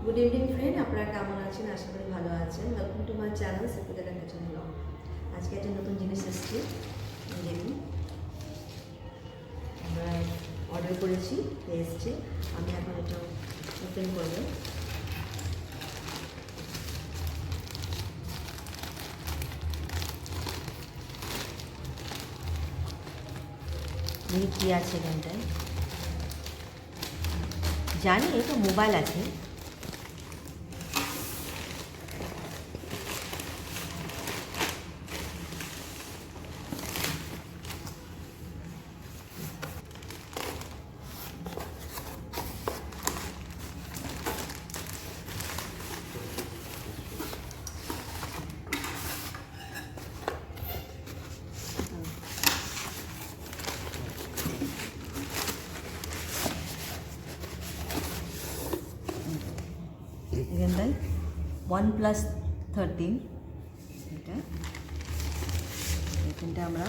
Good evening friend, আপনারা কেমন আছেন? আশা করি ভালো আছেন। Welcome to my channel secular kitchen blog. আজকে একটা নতুন জিনিস এসেছে, দেখুন আমরা অর্ডার করেছি, এসছে। আমি এখন এটা ওপেন করবো। দেখি কী আছে এখানটায়। জানি এটা মোবাইল আছে। এখানটায় OnePlus 13 এটা এখানটা আমরা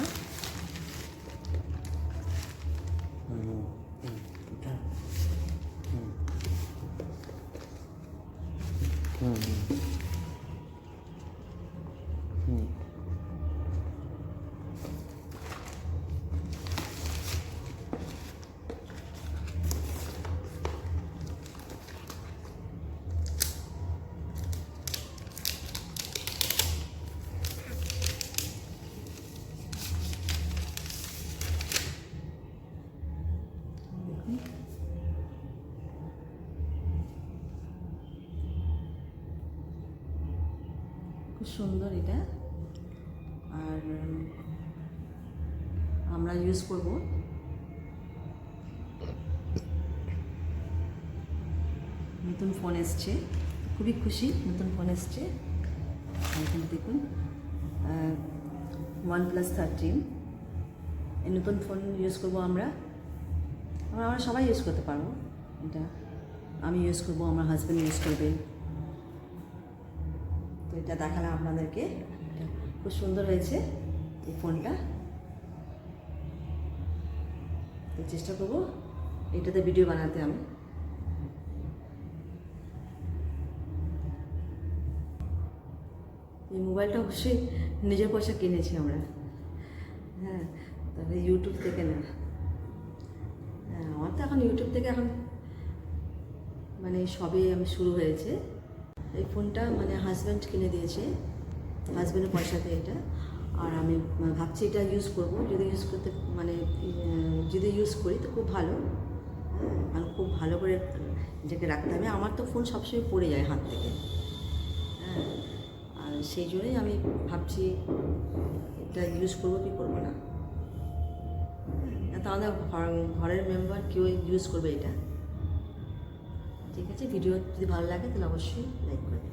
খুব সুন্দর এটা। আর আমরা ইউজ করব নতুন ফোন এসছে, খুবই খুশি নতুন ফোন এসছে। এখানে দেখুন OnePlus 13 এই নতুন ফোন ইউজ করব আমরা সবাই ইউজ করতে পারবো। এটা আমি ইউজ করব, আমার হাজব্যান্ড ইউজ করবে। তো এটা দেখালাম আপনাদেরকে, খুব সুন্দর হয়েছে এই ফোনটা। তো চেষ্টা করবো এটাতে ভিডিও বানাতে। আমি এই মোবাইলটা অবশ্যই নিজের পয়সা কিনেছি আমরা, হ্যাঁ, তবে ইউটিউব থেকে না। হ্যাঁ, আমার তো এখন ইউটিউব থেকে এখন মানে সবে আমি শুরু হয়েছে। এই ফোনটা মানে হাজব্যান্ড কিনে দিয়েছে, হাজব্যান্ডের পয়সাতে এটা। আর আমি ভাবছি এটা ইউজ করব, যদি ইউজ করতে মানে যদি ইউজ করি তো খুব ভালো। মানে খুব ভালো করে এটাকে রাখতে হবে। আমার তো ফোন সবসময় পড়ে যায় হাত থেকে, হ্যাঁ, আর সেই জন্যই আমি ভাবছি এটা ইউজ করবো কি করবো না। তো আমাদের ঘরের মেম্বার কেউ ইউজ করবে এটা। ঠিক আছে, ভিডিও যদি ভালো লাগে তাহলে অবশ্যই লাইক করবে।